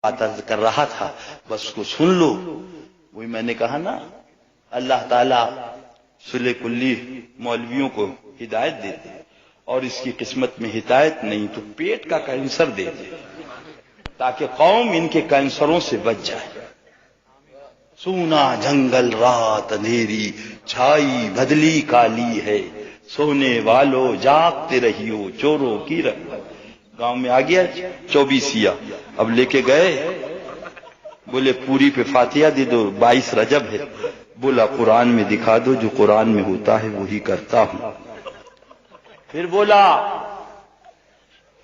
بات عرض کر رہا تھا، بس اس کو سن لو۔ وہی میں نے کہا نا، اللہ تعالیٰ صلح کلی مولویوں کو ہدایت دیتے اور اس کی قسمت میں ہدایت نہیں تو پیٹ کا کینسر دے دے تاکہ قوم ان کے کینسروں سے بچ جائے۔ سونا جنگل رات اندھیری چھائی بدلی کالی ہے، سونے والو جاگتے رہیو چوروں کی رغبت۔ گاؤں میں آ گیا 24 اب لے کے گئے، بولے پوری پہ فاتحہ دے دو، 22 رجب ہے۔ بولا قرآن میں دکھا دو، جو قرآن میں ہوتا ہے وہی کرتا ہوں۔ پھر بولا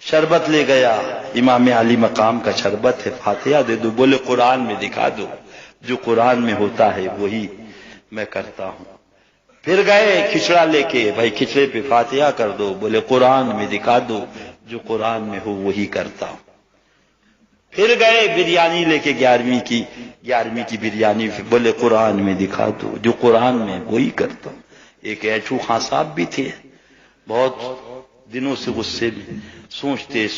شربت لے گیا، امام علی مقام کا شربت ہے، فاتحہ دے دو۔ بولے قرآن میں دکھا دو، جو قرآن میں ہوتا ہے وہی میں کرتا ہوں۔ پھر گئے کھچڑا لے کے، بھائی کھچڑے پہ فاتحہ کر دو۔ بولے قرآن میں دکھا دو، جو قرآن میں ہو وہی کرتا ہوں۔ پھر گئے بریانی لے کے 11ویں کی بریانی، بولے قرآن میں دکھا دو، جو قرآن میں وہی کرتا ہوں۔ ایک ایٹھو خان صاحب بھی تھے، بہت دنوں سے غصے میں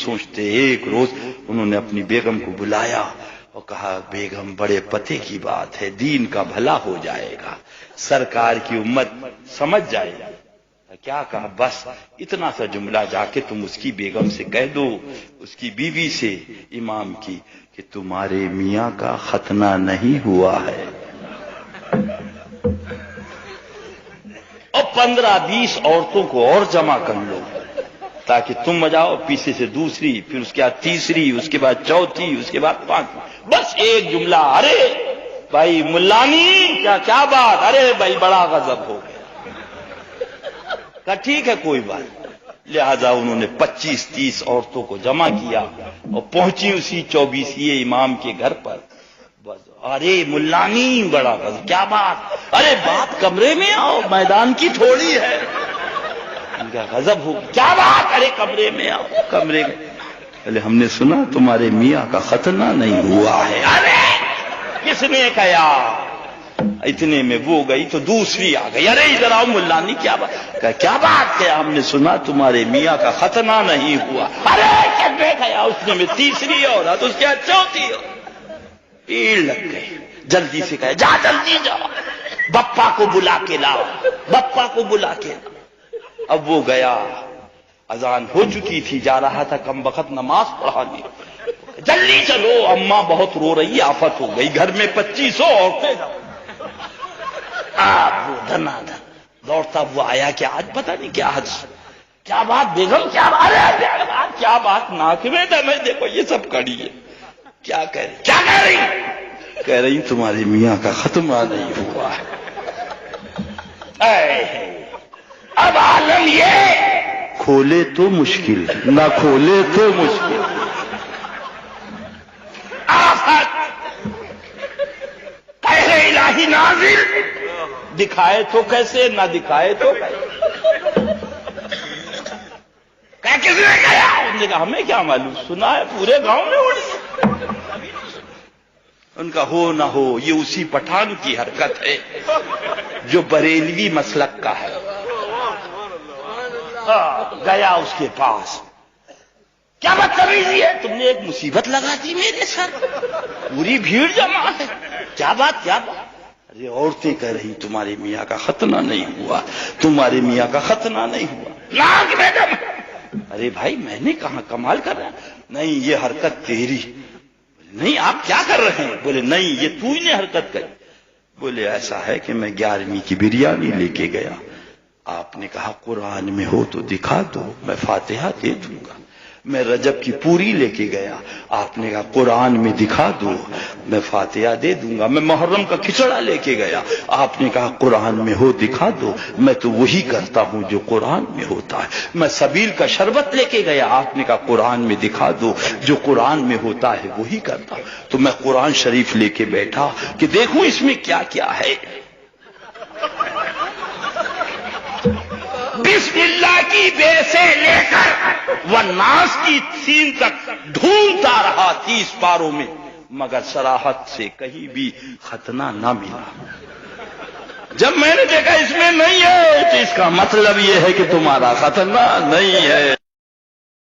سوچتے ایک روز انہوں نے اپنی بیگم کو بلایا اور کہا بیگم بڑے پتے کی بات ہے، دین کا بھلا ہو جائے گا، سرکار کی امت سمجھ جائے گا۔ کیا کہا؟ بس اتنا سا جملہ جا کے تم اس کی بیگم سے کہہ دو، اس کی بیوی سے امام کی، کہ تمہارے میاں کا ختنہ نہیں ہوا ہے۔ اور 15-20 عورتوں کو اور جمع کر لو تاکہ تم جاؤ، پیچھے سے دوسری، پھر اس کے بعد تیسری، اس کے بعد چوتھی، اس کے بعد پانچویں۔ بس ایک جملہ، ارے بھائی ملانی کیا بات، ارے بھائی بڑا غضب ہو گیا۔ کہا ٹھیک ہے کوئی بات۔ لہذا انہوں نے 25-30 عورتوں کو جمع کیا اور پہنچی اسی 24 امام کے گھر پر۔ بس ارے ملانی بڑا غضب، کیا بات، ارے بات کمرے میں آؤ، میدان کی تھوڑی ہے۔ ان کا غضب ہو، کیا بات، ارے کمرے میں آؤ، کمرے میں۔ پہلے ہم نے سنا تمہارے میاں کا ختنہ نہیں ہوا ہے۔ ارے کس نے کہا؟ اتنے میں وہ گئی تو دوسری آ گئی، ارے ادھر آؤ ملانی، کیا بات، کیا بات ہے؟ ہم نے سنا تمہارے میاں کا ختنہ نہیں ہوا۔ ارے کس نے کہا؟ اس نے میں تیسری عورت، اس کے بعد چوتھی عورت۔ پیڑ لگ گئے، جلدی سے کہا جا جلدی جاؤ، بپا کو بلا کے لاؤ، بپا کو بلا کے لاؤ۔ اب وہ گیا، اذان ہو چکی تھی، جا رہا تھا کم وقت نماز پڑھانے۔ جلدی چلو، اماں بہت رو رہی، آفت ہو گئی، گھر میں 2500 عورتیں۔ وہ دھنا دھن دوڑتا وہ آیا کہ آج پتہ نہیں کیا حد، کیا بات بیگم، کیا بات، کیا بات، ناک میں دم ہے، دیکھو یہ سب کڑی ہے۔ کیا کہہ رہی؟ کیا کہہ رہی؟ کہہ رہی تمہارے میاں کا ختمہ نہیں ہوا ہے۔ اب عالم یہ کھولے تو مشکل، نہ کھولے تو مشکل۔ آفت قہر الہی نازل، دکھائے تو کیسے، نہ دکھائے تو کیسے۔ کس نے کہا؟ انہوں نے کہا ہمیں کیا معلوم، سنا ہے پورے گاؤں میں اڑی۔ ان کا ہو نہ ہو یہ اسی پٹھان کی حرکت ہے جو بریلوی مسلک کا ہے۔ گیا اس کے پاس، کیا بدتمیزی ہے، تم نے ایک مصیبت لگا دی میرے سر، پوری بھیڑ جمع ہے، کیا بات، کیا بات؟ ارے عورتیں کہہ رہی تمہارے میاں کا ختنہ نہیں ہوا، تمہارے میاں کا ختنہ نہیں ہوا، ناک میں دم۔ ارے بھائی میں نے کہاں کمال کر رہا، نہیں یہ حرکت تیری، نہیں آپ کیا کر رہے ہیں؟ بولے نہیں یہ تو ہی نے حرکت کری۔ بولے ایسا ہے کہ میں 11ویں کی بریانی لے کے گیا، آپ نے کہا قرآن میں ہو تو دکھا دو، میں فاتحہ دے دوں گا۔ میں رجب کی پوری لے کے گیا، آپ نے کہا قرآن میں دکھا دو، میں فاتحہ دے دوں گا۔ میں محرم کا کھچڑا لے کے گیا، آپ نے کہا قرآن میں ہو دکھا دو، میں تو وہی کرتا ہوں جو قرآن میں ہوتا ہے۔ میں سبیل کا شربت لے کے گیا، آپ نے کہا قرآن میں دکھا دو، جو قرآن میں ہوتا ہے وہی کرتا ہوں۔ تو میں قرآن شریف لے کے بیٹھا کہ دیکھوں اس میں کیا کیا ہے۔ بسم اللہ کی بے سے لے کر والناس کی سین تک ڈھونڈتا رہا 30 پاروں میں، مگر صراحت سے کہیں بھی ختنہ نہ ملا۔ جب میں نے دیکھا اس میں نہیں ہے تو اس کا مطلب یہ ہے کہ تمہارا ختنہ نہیں ہے۔